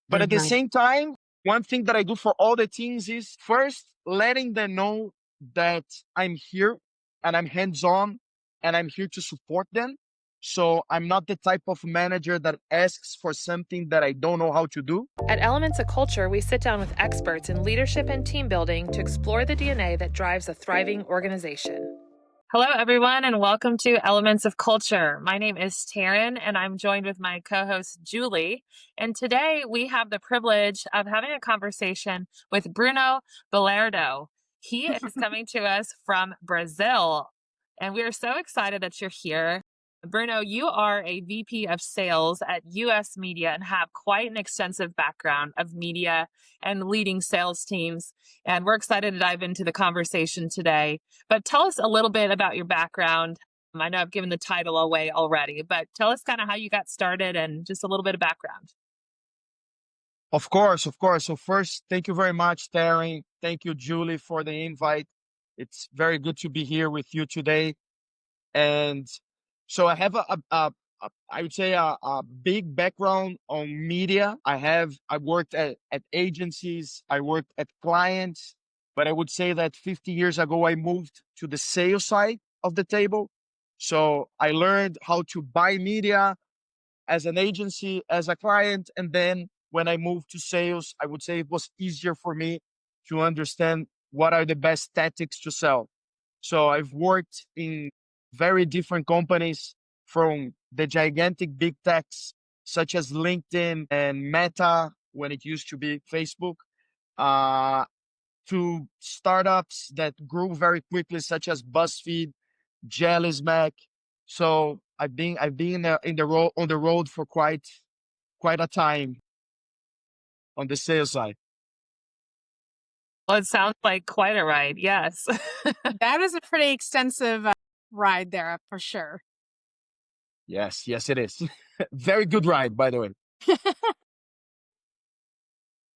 But at the Mhm. same time, one thing that I do for all the teams is first letting them know that I'm here and I'm hands on and I'm here to support them. So I'm not the type of manager that asks for something that I don't know how to do. At Elements of Culture, we sit down with experts in leadership and team building to explore the DNA that drives a thriving organization. Hello, everyone, and welcome to Elements of Culture. My name is Taryn, and I'm joined with my co host, Julie. And today we have the privilege of having a conversation with Bruno Bilardo. He is coming to us from Brazil, and we are so excited that you're here. Bruno, you are a VP of sales at US Media and have quite an extensive background of media and leading sales teams. And we're excited to dive into the conversation today. But tell us a little bit about your background. I know I've given the title away already, but tell us kind of how you got started and just a little bit of background. Of course, of course. So first, thank you very much, Taryn. Thank you, Julie, for the invite. It's very good to be here with you today. And so I have I would say a big background on media. I worked at agencies, I worked at clients, but I would say that 50 years ago, I moved to the sales side of the table. So I learned how to buy media as an agency, as a client. And then when I moved to sales, I would say it was easier for me to understand what are the best tactics to sell. So I've worked in very different companies, from the gigantic big techs such as LinkedIn and Meta when it used to be Facebook, uh, to startups that grew very quickly such as BuzzFeed, Jelly Smack. So I've been in the road on the road for quite a time on the sales side. Well, it sounds like quite a ride. Yes. That is a pretty extensive ride there for sure. Yes, yes, it is. Very good ride, by the way.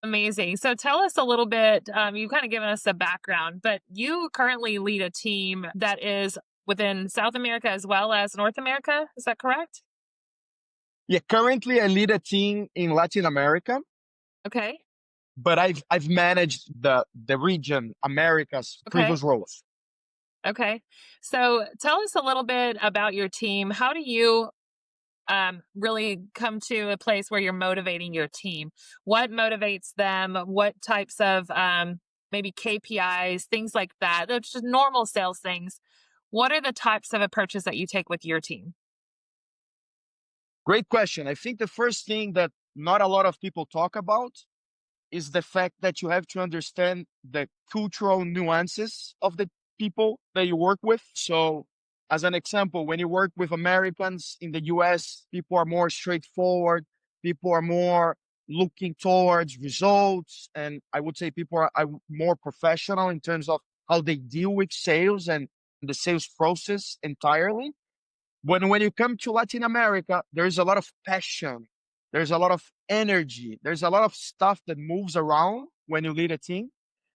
Amazing. So tell us a little bit. You've kind of given us a background, but you currently lead a team that is within South America as well as North America. Is that correct? Yeah, currently I lead a team in Latin America, Okay. but I've managed the region Americas Okay. previous roles. Okay. So tell us a little bit about your team. How do you really come to a place where you're motivating your team? What motivates them? What types of maybe KPIs, things like that? They're just normal sales things. What are the types of approaches that you take with your team? Great question. I think the first thing that not a lot of people talk about is the fact that you have to understand the cultural nuances of the people that you work with. So, as an example, when you work with Americans in the US, people are more straightforward, people are more looking towards results. And I would say people are more professional in terms of how they deal with sales and the sales process entirely. When you come to Latin America, there's a lot of passion, there's a lot of energy, there's a lot of stuff that moves around when you lead a team.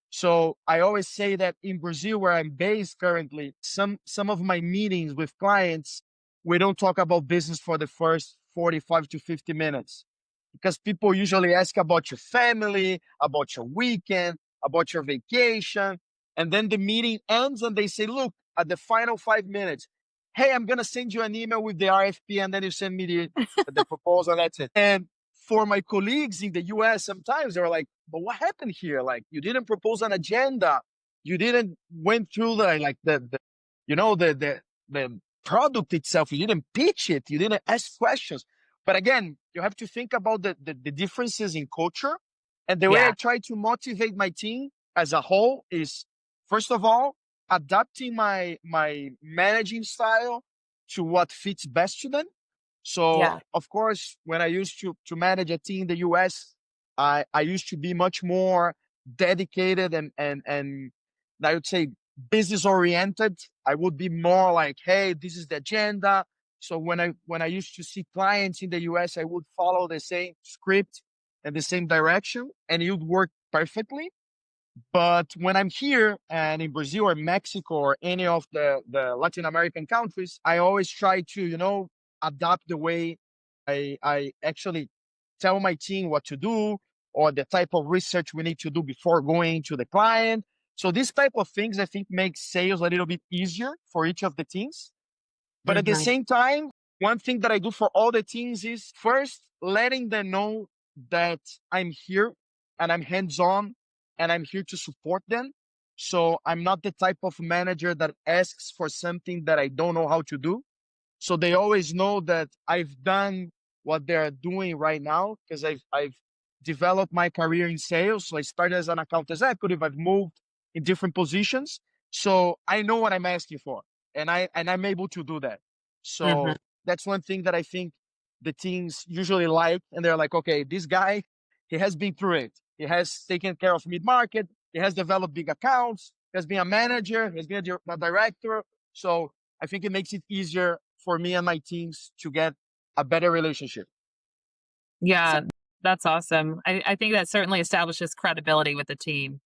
So I always say that in Brazil, where I'm based currently, some of my meetings with clients, we don't talk about business for the first 45 to 50 minutes, because people usually ask about your family, about your weekend, about your vacation. And then the meeting ends and they say, look, at the final 5 minutes, hey, I'm going to send you an email with the RFP, and then you send me the proposal. That's it. And for my colleagues in the US, sometimes they're like, but what happened here? Like, you didn't propose an agenda. You didn't went through the you know, the product itself. You didn't pitch it. You didn't ask questions. But again, you have to think about the differences in culture. And the way I Yeah. try to motivate my team as a whole is, first of all, adapting my managing style to what fits best to them. So Yeah. of course, when I used to manage a team in the US, I used to be much more dedicated and I would say business oriented. I would be more like, hey, this is the agenda. So when I used to see clients in the US, I would follow the same script and the same direction, and it would work perfectly. But when I'm here and in Brazil or Mexico or any of the Latin American countries, I always try to, adapt the way I actually tell my team what to do or the type of research we need to do before going to the client. So this type of things, I think, makes sales a little bit easier for each of the teams. But at the same time, one thing that I do for all the teams is first letting them know that I'm here and I'm hands-on and I'm here to support them. So I'm not the type of manager that asks for something that I don't know how to do. So they always know that I've done what they're doing right now because I've developed my career in sales. So I started as an account executive. I've moved in different positions. So I know what I'm asking for and I'm able to do that. So that's one thing that I think the teams usually like, and they're like, okay, this guy, he has been through it. He has taken care of mid-market. He has developed big accounts. He has been a manager. He has been a director. So I think it makes it easier for me and my teams to get a better relationship. Yeah, that's awesome. I think that certainly establishes credibility with the team.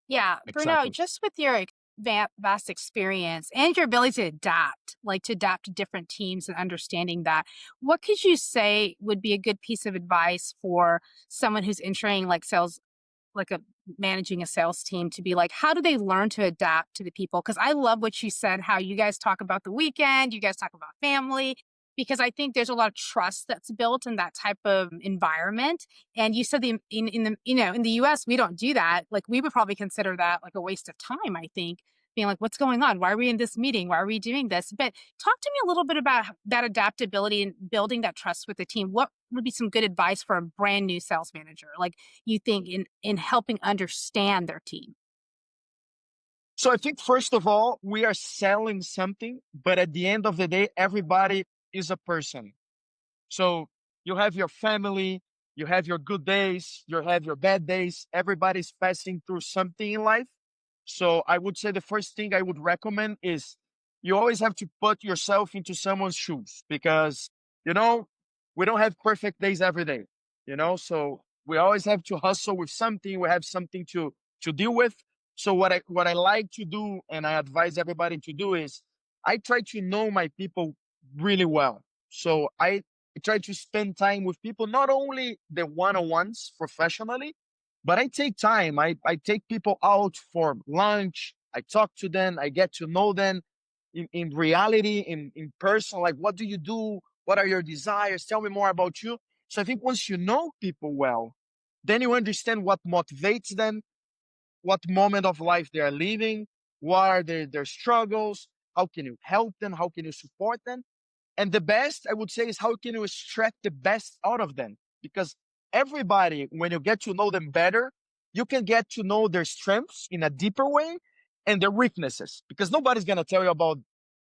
Yeah, Bruno, Exactly. just with your vast experience and your ability to adapt, like to adapt to different teams and understanding that, what could you say would be a good piece of advice for someone who's entering like sales, like a managing a sales team to be like, how do they learn to adapt to the people? Because I love what you said, how you guys talk about the weekend, you guys talk about family, because I think there's a lot of trust that's built in that type of environment. And you said in the in the US we don't do that. Like we would probably consider that like a waste of time. I think being like, what's going on? Why are we in this meeting? Why are we doing this? But talk to me a little bit about that adaptability and building that trust with the team. What would be some good advice for a brand new sales manager? Like you think in helping understand their team? So I think first of all, we are selling something, but at the end of the day, everybody is a person. So you have your family, you have your good days, you have your bad days. Everybody's passing through something in life. So I would say the first thing I would recommend is you always have to put yourself into someone's shoes because, you know, we don't have perfect days every day, so we always have to hustle with something. We have something to deal with. So what I like to do and I advise everybody to do is I try to know my people really well. So I try to spend time with people, not only the one-on-ones professionally, but I take time. I take people out for lunch. I talk to them. I get to know them in reality, in person. Like, what do you do? What are your desires? Tell me more about you. So I think once you know people well, then you understand what motivates them, what moment of life they are living, what are their struggles, how can you help them, how can you support them. And the best, I would say, is how can you extract the best out of them? Because everybody, when you get to know them better, you can get to know their strengths in a deeper way and their weaknesses. Because nobody's going to tell you about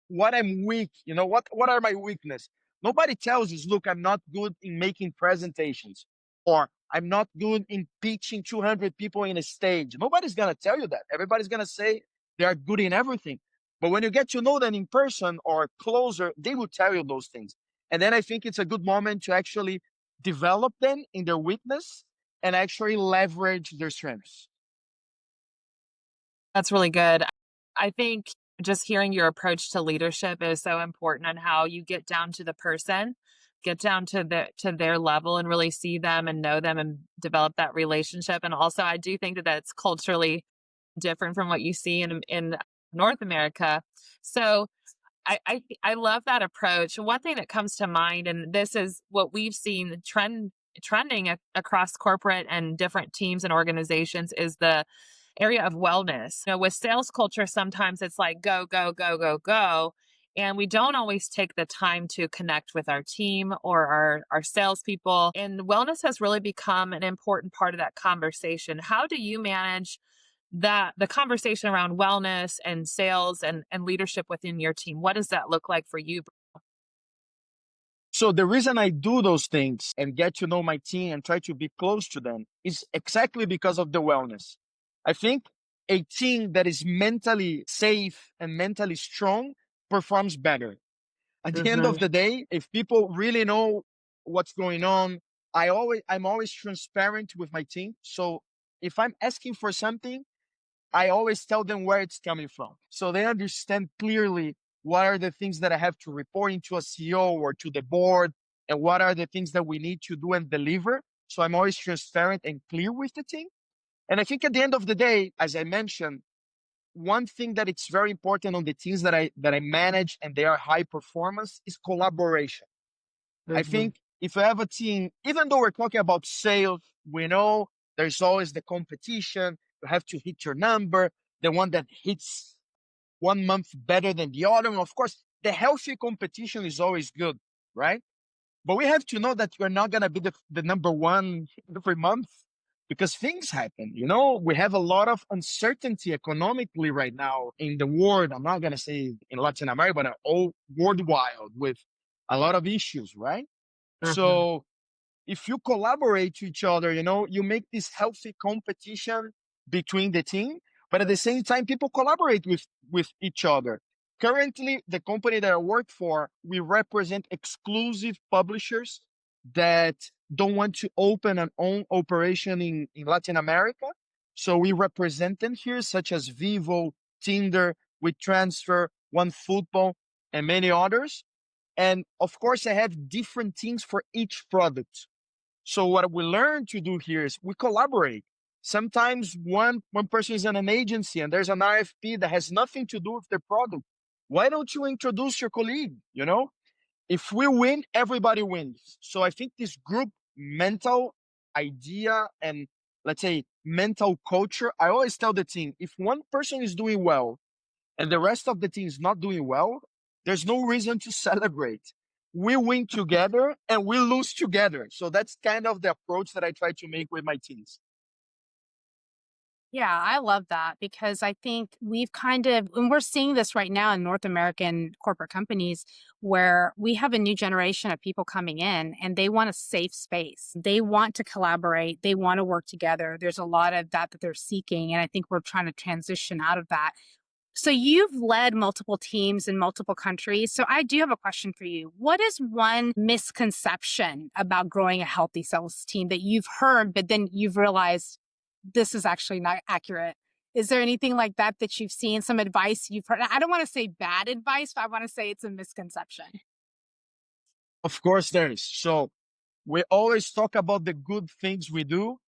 what I'm weak. What are my weakness? Nobody tells you, look, I'm not good in making presentations, or I'm not good in pitching 200 people in a stage. Nobody's going to tell you that. Everybody's going to say they are good in everything. But when you get to know them in person or closer, they will tell you those things. And then I think it's a good moment to actually develop them in their weakness and actually leverage their strengths. That's really good. I think just hearing your approach to leadership is so important and how you get down to the person, get down to their level and really see them and know them and develop that relationship. And also I do think that that's culturally different from what you see in North America. So I love that approach. One thing that comes to mind, and this is what we've seen trending across corporate and different teams and organizations, is the area of wellness. With sales culture, sometimes it's like go, go, go, go, go. And we don't always take the time to connect with our team or our salespeople. And wellness has really become an important part of that conversation. How do you manage the conversation around wellness and sales and leadership within your team? What does that look like for you? So the reason I do those things and get to know my team and try to be close to them is exactly because of the wellness. I think a team that is mentally safe and mentally strong performs better. At the end of the day, if people really know what's going on, I'm always transparent with my team. So if I'm asking for something, I always tell them where it's coming from. So they understand clearly what are the things that I have to report into a CEO or to the board. and what are the things that we need to do and deliver. So I'm always transparent and clear with the team. And I think at the end of the day, as I mentioned, one thing that it's very important on the teams that I manage and they are high performance is collaboration. I think if you have a team, even though we're talking about sales, we know there's always the competition. You have to hit your number, the one that hits 1 month better than the other. And of course, the healthy competition is always good, right? But we have to know that you're not going to be the number one every month because things happen. We have a lot of uncertainty economically right now in the world. I'm not going to say in Latin America, but all worldwide with a lot of issues, right? So if you collaborate to each other, you make this healthy competition between the team, but at the same time, people collaborate with each other. Currently, the company that I work for, we represent exclusive publishers that don't want to open an own operation in Latin America. So we represent them here, such as Vivo, Tinder, with Transfer, One Football, and many others. And of course, I have different teams for each product. So what we learn to do here is we collaborate. Sometimes one person is in an agency and there's an RFP that has nothing to do with the product. Why don't you introduce your colleague? If we win, everybody wins. So I think this group mental idea and let's say mental culture, I always tell the team, if one person is doing well and the rest of the team is not doing well, there's no reason to celebrate. We win together and we lose together. So that's kind of the approach that I try to make with my teams. Yeah, I love that because I think and we're seeing this right now in North American corporate companies where we have a new generation of people coming in and they want a safe space. They want to collaborate. They want to work together. There's a lot of that they're seeking. And I think we're trying to transition out of that. So you've led multiple teams in multiple countries. So I do have a question for you. What is one misconception about growing a healthy sales team that you've heard, but then you've realized this is actually not accurate? Is there anything like that you've seen, some advice you've heard? I don't want to say bad advice, but I want to say it's a misconception. Of course, there is. So we always talk about the good things we do,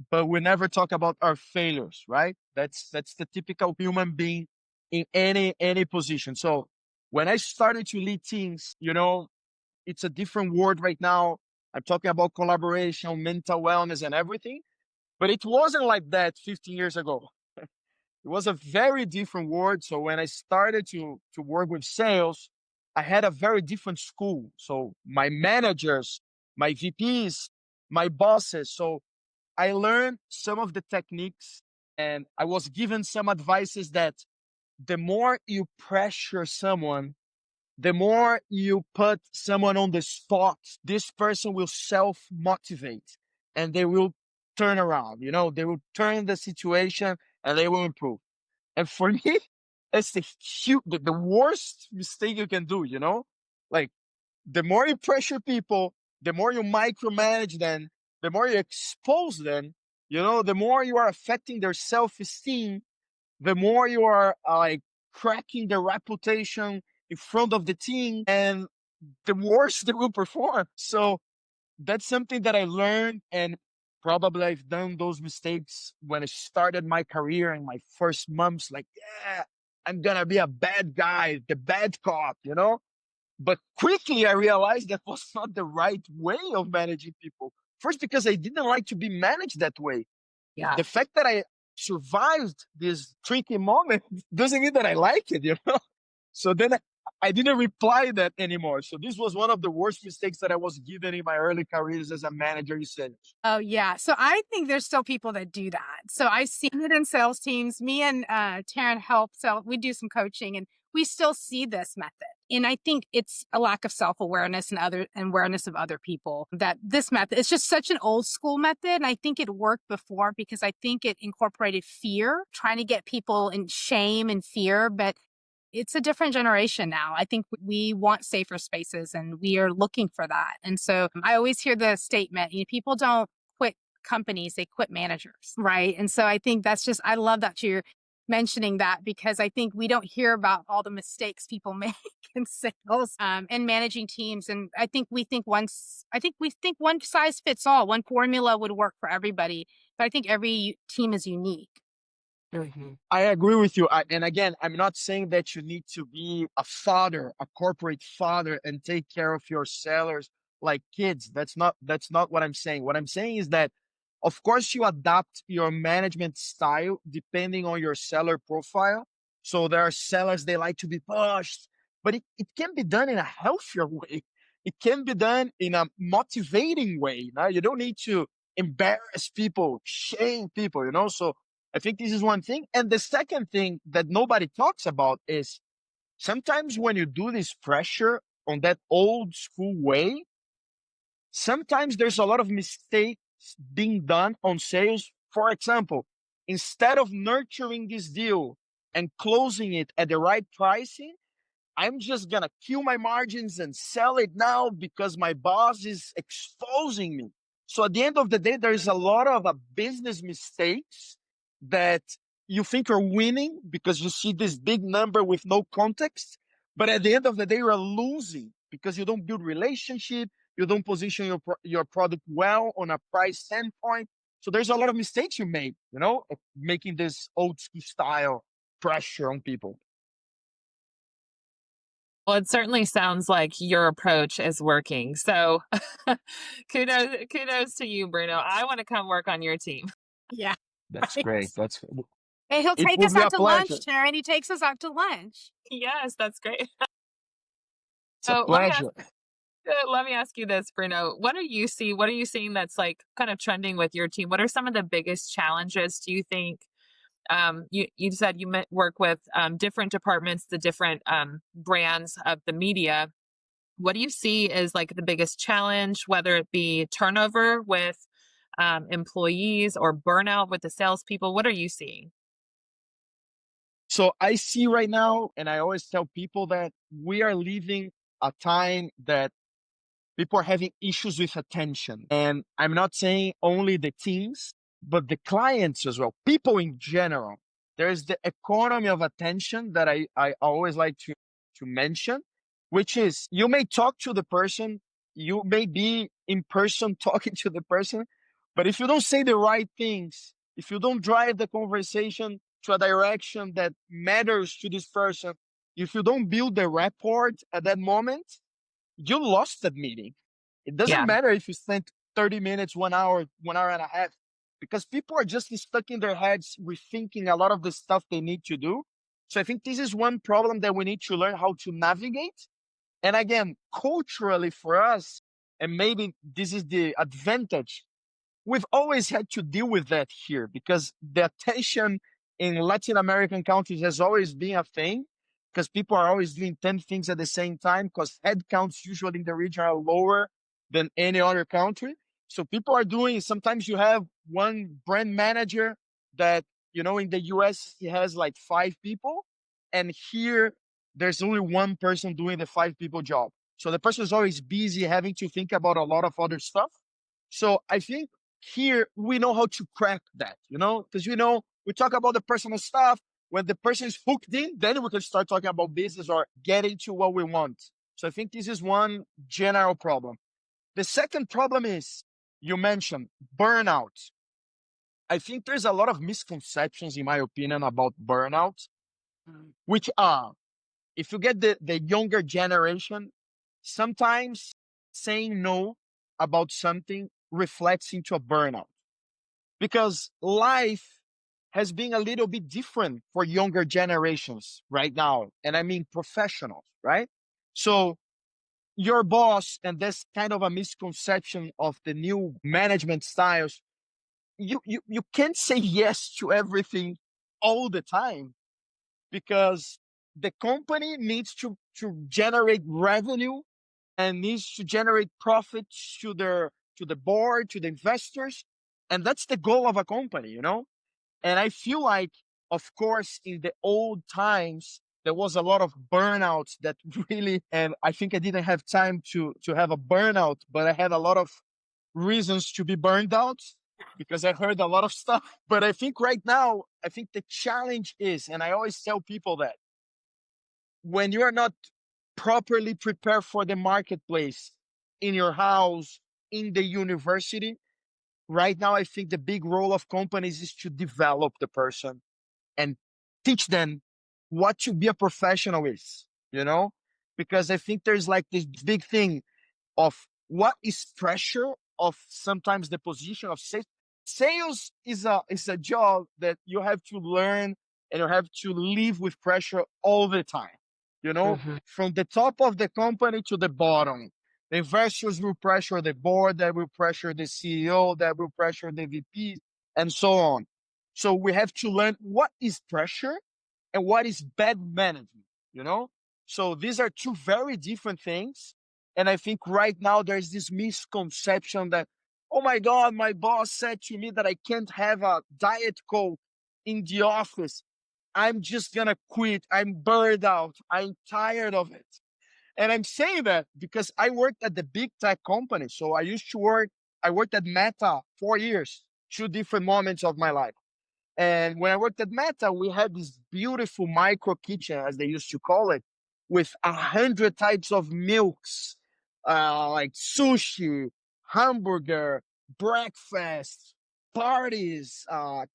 but we never talk about our failures, right? That's the typical human being in any position. So when I started to lead teams, it's a different word right now. I'm talking about collaboration, mental wellness, and everything. But it wasn't like that 15 years ago. It was a very different word. So when I started to work with sales, I had a very different school. So my managers, my VPs, my bosses. So I learned some of the techniques and I was given some advices that the more you pressure someone, the more you put someone on the spot, this person will self-motivate and they will turn around, they will turn the situation and they will improve. And for me, it's the worst mistake you can do, Like the more you pressure people, the more you micromanage them, the more you expose them, the more you are affecting their self-esteem, the more you are like cracking their reputation in front of the team, and the worse they will perform. So that's something that I learned, and probably I've done those mistakes when I started my career in my first months. Like, yeah, I'm gonna be a bad guy, the bad cop, But quickly I realized that was not the right way of managing people. First, because I didn't like to be managed that way. Yeah. The fact that I survived this tricky moment doesn't mean that I like it. So then I didn't reply that anymore. So this was one of the worst mistakes that I was given in my early careers as a manager, you said. Oh, yeah. So I think there's still people that do that. So I've seen it in sales teams. Me and Taryn help. So we do some coaching and we still see this method. And I think it's a lack of self-awareness and awareness of other people that this method is just such an old school method. And I think it worked before because I think it incorporated fear, trying to get people in shame and fear. But it's a different generation now. I think we want safer spaces and we are looking for that. And so I always hear the statement, people don't quit companies, they quit managers, right? And so I think I love that mentioning that because I think we don't hear about all the mistakes people make in sales and managing teams. And I think we think one size fits all, one formula would work for everybody. But I think every team is unique. I agree with you. And again, I'm not saying that you need to be a father, a corporate father, and take care of your sellers like kids. That's not what I'm saying. What I'm saying is that, of course, you adapt your management style depending on your seller profile. So there are sellers, they like to be pushed, but it can be done in a healthier way. It can be done in a motivating way. You don't need to embarrass people, shame people, So I think this is one thing. And the second thing that nobody talks about is sometimes when you do this pressure on that old school way, sometimes there's a lot of mistakes being done on sales. For example, instead of nurturing this deal and closing it at the right pricing, I'm just gonna kill my margins and sell it now because my boss is exposing me. So at the end of the day, there's a lot of business mistakes that you think you're winning because you see this big number with no context. But at the end of the day, you're losing because you don't build relationship. You don't position your product well on a price standpoint. So there's a lot of mistakes you make, making this old school style pressure on people. Well, it certainly sounds like your approach is working. So kudos to you, Bruno. I want to come work on your team. Yeah. That's Right. great. And he'll It take would us be out a to lunch, pleasure. Taryn. He takes us out to lunch. Yes, that's great. It's a So pleasure. let me ask you this, Bruno. What are you seeing that's like kind of trending with your team? What are some of the biggest challenges do you think? You said you work with different departments, the different brands of the media. What do you see as like the biggest challenge, whether it be turnover with employees or burnout with the salespeople? What are you seeing? So I see right now, and I always tell people that we are living a time that people are having issues with attention. And I'm not saying only the teams, but the clients as well, people in general. There's the economy of attention that I always like to mention, which is you may talk to the person, you may be in person talking to the person, but if you don't say the right things, if you don't drive the conversation to a direction that matters to this person, if you don't build the rapport at that moment, you lost that meeting. It doesn't Yeah. matter if you spent 30 minutes, 1 hour, 1 hour and a half, because people are just stuck in their heads rethinking a lot of the stuff they need to do. So I think this is one problem that we need to learn how to navigate. And again, culturally for us, and maybe this is the advantage, we've always had to deal with that here because the attention in Latin American countries has always been a thing because people are always doing 10 things at the same time because headcounts usually in the region are lower than any other country. So people are doing, sometimes you have one brand manager that, in the US, he has like 5 people. And here, there's only one person doing the 5 people job. So the person is always busy having to think about a lot of other stuff. So I think here we know how to crack that, because we talk about the personal stuff. When the person is hooked in, then we can start talking about business or getting to what we want. So I think this is one general problem. The second problem is you mentioned burnout. I think there's a lot of misconceptions, in my opinion, about burnout, which are if you get the younger generation, sometimes saying no about something reflects into a burnout because life has been a little bit different for younger generations right now. And I mean professionals, right? So your boss, and that's kind of a misconception of the new management styles. You can't say yes to everything all the time because the company needs to generate revenue and needs to generate profits to the board, to the investors. And that's the goal of a company. And I feel like, of course, in the old times, there was a lot of burnouts that really, and I think I didn't have time to have a burnout, but I had a lot of reasons to be burned out. because I heard a lot of stuff. But I think right now, I think the challenge is, and I always tell people that when you are not properly prepared for the marketplace in your house, in the university, right now, I think the big role of companies is to develop the person and teach them what to be a professional is, you know? Because I think there's like this big thing of what is pressure of sometimes the position of sales. Sales is a job that you have to learn and you have to live with pressure all the time. You know, Hmm. from the top of the company to the bottom. The investors will pressure the board, that will pressure the CEO, that will pressure the VP, and so on. So we have to learn what is pressure and what is bad management, you know? So these are two very different things. And I think right now there's this misconception that, oh my God, my boss said to me that I can't have a Diet Coke in the office. I'm just gonna quit. I'm burned out. I'm tired of it. And I'm saying that because I worked at the big tech company. So I worked at Meta 4 years, two different moments of my life. And when I worked at Meta, we had this beautiful micro kitchen, as they used to call it, with 100 types of milks, like sushi, hamburger, breakfast, parties,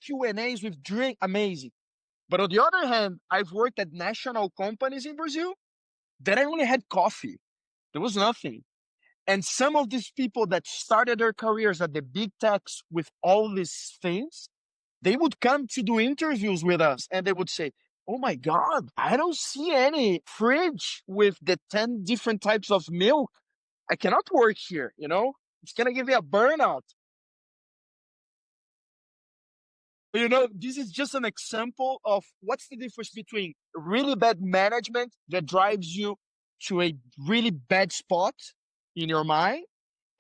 Q&As with drink, amazing. But on the other hand, I've worked at national companies in Brazil that I only had coffee. There was nothing. And some of these people that started their careers at the big techs with all these things, they would come to do interviews with us and they would say, oh my God, I don't see any fridge with the 10 different types of milk. I cannot work here, you know? It's going to give you a burnout. You know, this is just an example of what's the difference between really bad management that drives you to a really bad spot in your mind,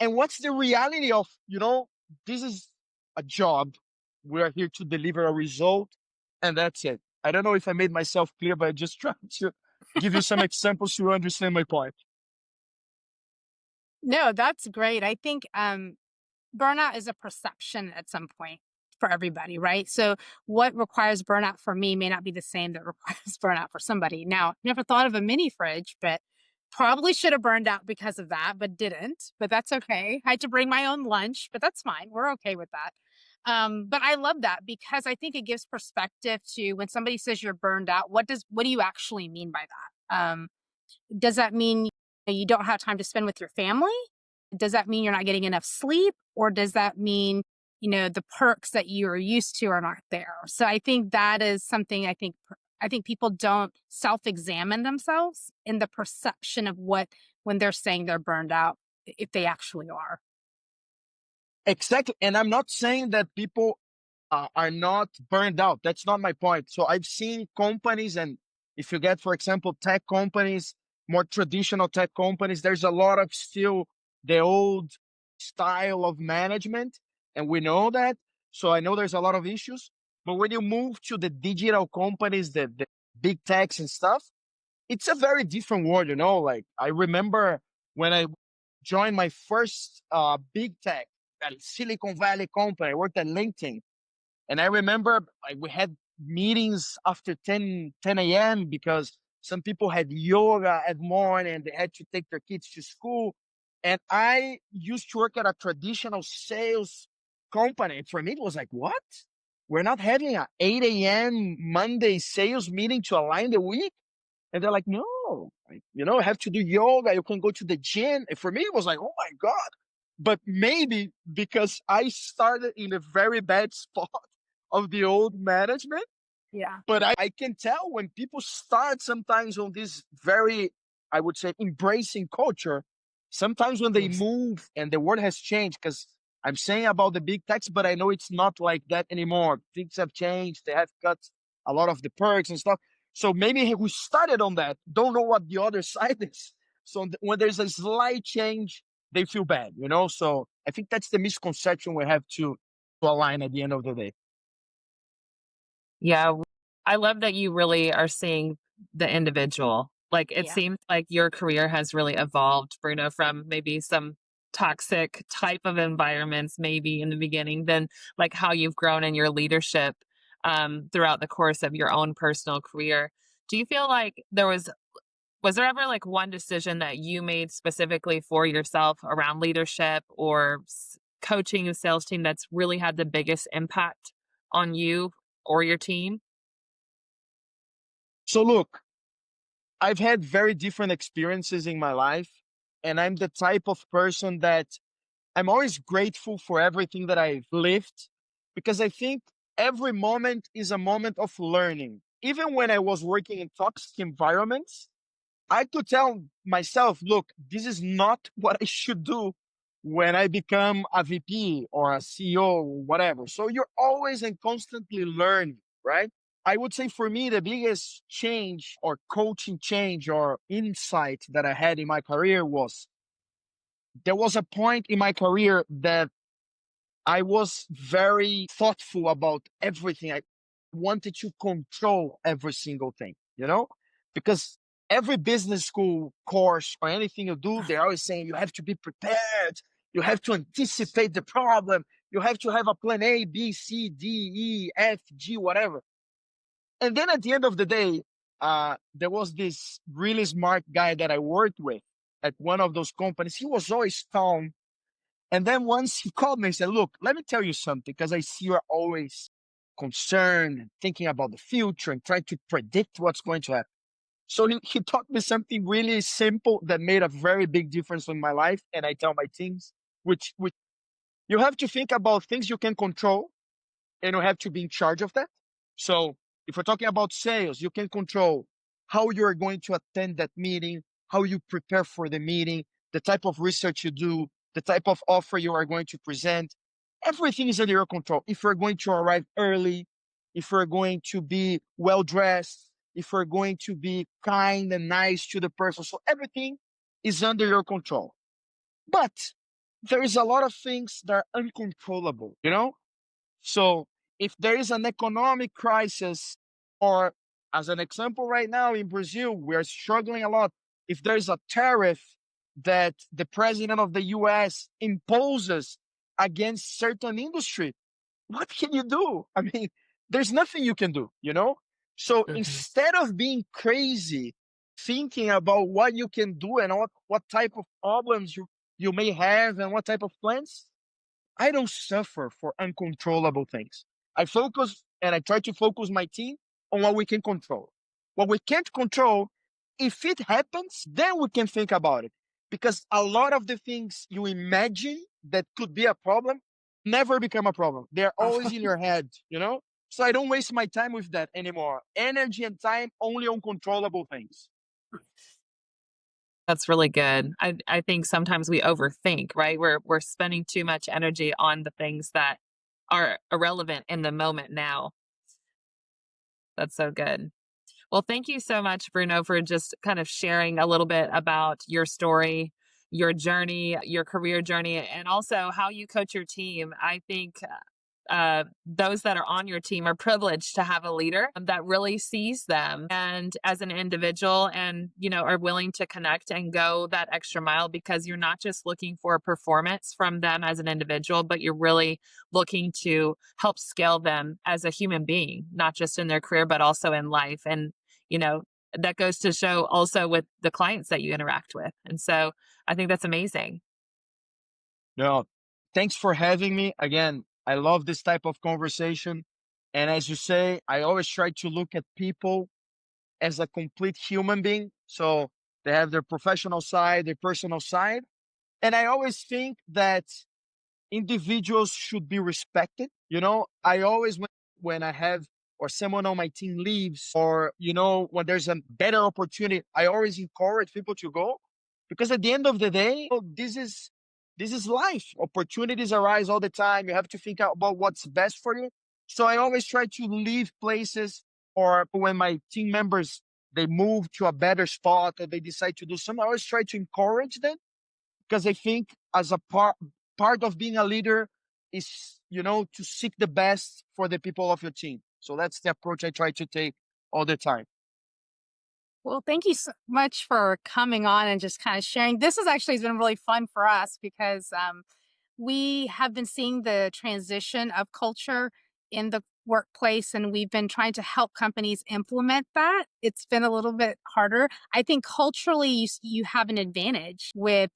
and what's the reality of, you know, this is a job. We are here to deliver a result, and that's it. I don't know if I made myself clear, but I just trying to give you some examples to understand my point. No, that's great. I think burnout is a perception at some point for everybody, right? So what requires burnout for me may not be the same that requires burnout for somebody. Now, never thought of a mini fridge, but probably should have burned out because of that, but didn't. But that's okay. I had to bring my own lunch, but that's fine. We're okay with that. But I love that because I think it gives perspective to when somebody says you're burned out, what do you actually mean by that? Does that mean you don't have time to spend with your family? Does that mean you're not getting enough sleep? Or does that mean, the perks that you're used to are not there? So I think that is something I think people don't self-examine themselves in the perception of what when they're saying they're burned out, if they actually are. Exactly. And I'm not saying that people are not burned out. That's not my point. So I've seen companies, and if you get, for example, tech companies, more traditional tech companies, there's a lot of still the old style of management, and we know that. So I know there's a lot of issues. But when you move to the digital companies, the big techs and stuff, it's a very different world, you know. Like I remember when I joined my first big tech, Silicon Valley company, I worked at LinkedIn, and I remember like we had meetings after 10 a.m. because some people had yoga at morning and they had to take their kids to school. And I used to work at a traditional sales company. For me, it was like, what? We're not having a 8 a.m. Monday sales meeting to align the week? And they're like, no, like, I have to do yoga. You can go to the gym. And for me, it was like, oh my God. But maybe because I started in a very bad spot of the old management, Yeah. but I can tell when people start sometimes on this very, I would say, embracing culture, sometimes when they Yes. move and the world has changed, because I'm saying about the big techs, but I know it's not like that anymore. Things have changed. They have cut a lot of the perks and stuff. So maybe who started on that don't know what the other side is. So when there's a slight change, they feel bad, you know? So I think that's the misconception we have to align at the end of the day. Yeah. I love that you really are seeing the individual. Like it Yeah. seems like your career has really evolved, Bruno, from maybe some toxic type of environments maybe in the beginning than like how you've grown in your leadership throughout the course of your own personal career. Do you feel like was there ever like one decision that you made specifically for yourself around leadership or coaching a sales team that's really had the biggest impact on you or your team? So look, I've had very different experiences in my life, and I'm the type of person that I'm always grateful for everything that I've lived because I think every moment is a moment of learning. Even when I was working in toxic environments, I could tell myself, look, this is not what I should do when I become a VP or a CEO or whatever. So you're always and constantly learning, right? I would say for me, the biggest change or coaching change or insight that I had in my career was there was a point in my career that I was very thoughtful about everything. I wanted to control every single thing, because every business school course or anything you do, they're always saying you have to be prepared. You have to anticipate the problem. You have to have a plan A, B, C, D, E, F, G, whatever. And then at the end of the day, there was this really smart guy that I worked with at one of those companies. He was always calm, and then once he called me and said, look, let me tell you something, because I see you're always concerned and thinking about the future and trying to predict what's going to happen. So he taught me something really simple that made a very big difference in my life. And I tell my teams, which you have to think about things you can control and you have to be in charge of that. So if we're talking about sales, you can control how you're going to attend that meeting, how you prepare for the meeting, the type of research you do, the type of offer you are going to present. Everything is under your control. If you're going to arrive early, if you're going to be well dressed, if you're going to be kind and nice to the person. So everything is under your control. But there is a lot of things that are uncontrollable. So if there is an economic crisis, or as an example, right now in Brazil, we're struggling a lot. If there's a tariff that the president of the US imposes against certain industry, what can you do? I mean, there's nothing you can do. So Mhm. instead of being crazy, thinking about what you can do and what type of problems you may have and what type of plans, I don't suffer for uncontrollable things. I focus and I try to focus my team on what we can control. What we can't control, if it happens, then we can think about it. Because a lot of the things you imagine that could be a problem never become a problem. They're always in your head. So I don't waste my time with that anymore. Energy and time only on controllable things. That's really good. I think sometimes we overthink, right? We're spending too much energy on the things that are irrelevant in the moment now. That's so good. Well, thank you so much, Bruno, for just kind of sharing a little bit about your story, your journey, your career journey, and also how you coach your team. I think those that are on your team are privileged to have a leader that really sees them and as an individual and are willing to connect and go that extra mile because you're not just looking for a performance from them as an individual, but you're really looking to help scale them as a human being, not just in their career but also in life. And you know that goes to show also with the clients that you interact with. And so I think that's amazing. No, thanks for having me. Again, I love this type of conversation. And as you say, I always try to look at people as a complete human being. So they have their professional side, their personal side. And I always think that individuals should be respected. I always, when I have or someone on my team leaves, or when there's a better opportunity, I always encourage people to go, because at the end of the day, this is life. Opportunities arise all the time. You have to think out about what's best for you. So I always try to leave places, or when my team members, they move to a better spot or they decide to do something, I always try to encourage them, because I think as a part of being a leader is, to seek the best for the people of your team. So that's the approach I try to take all the time. Well, thank you so much for coming on and just kind of sharing. This has actually been really fun for us because we have been seeing the transition of culture in the workplace, and we've been trying to help companies implement that. It's been a little bit harder. I think culturally, you have an advantage with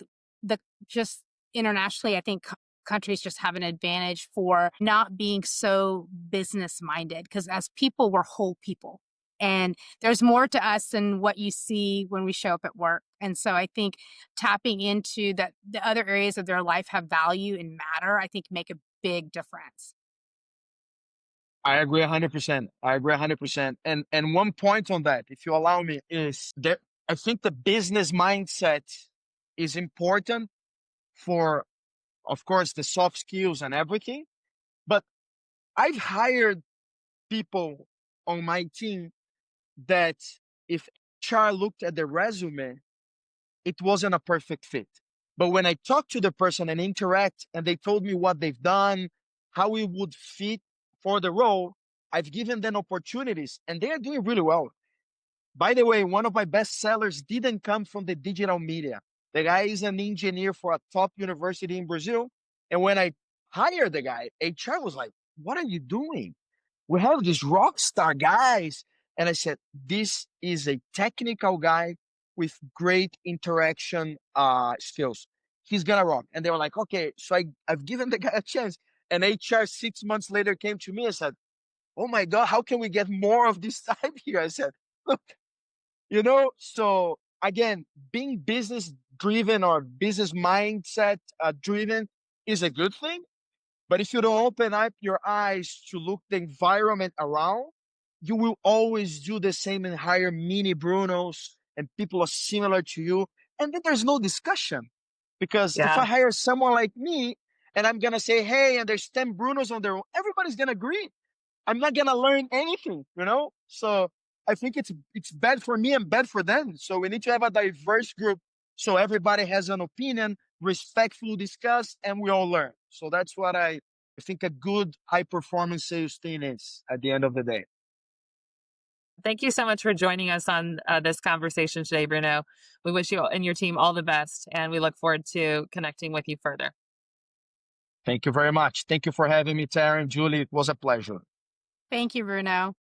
the just internationally. I think countries just have an advantage for not being so business minded because as people, we're whole people. And there's more to us than what you see when we show up at work. And so I think tapping into that the other areas of their life have value and matter, I think make a big difference. I agree 100%. I agree 100%. And one point on that, if you allow me, is that I think the business mindset is important for, of course, the soft skills and everything. But I've hired people on my team that if HR looked at the resume, it wasn't a perfect fit. But when I talked to the person and interact and they told me what they've done, how it would fit for the role, I've given them opportunities and they are doing really well. By the way, one of my best sellers didn't come from the digital media. The guy is an engineer for a top university in Brazil. And when I hired the guy, HR was like, "What are you doing? We have these rock star guys." And I said, "This is a technical guy with great interaction skills. He's gonna rock." And they were like, "Okay." So I've given the guy a chance. And HR 6 months later came to me and said, "Oh my God, how can we get more of this type here?" I said, "Look, so again, being business driven or business mindset driven is a good thing. But if you don't open up your eyes to look the environment around, you will always do the same and hire mini Brunos and people are similar to you. And then there's no discussion. Because if Yeah. I hire someone like me and I'm going to say, hey, and there's 10 Brunos on their own, everybody's going to agree. I'm not gonna learn anything. So I think it's bad for me and bad for them. So we need to have a diverse group so everybody has an opinion, respectful discuss, and we all learn. So that's what I think a good high performance sales team is at the end of the day. Thank you so much for joining us on this conversation today, Bruno. We wish you and your team all the best, and we look forward to connecting with you further. Thank you very much. Thank you for having me, Tara and Julie. It was a pleasure. Thank you, Bruno.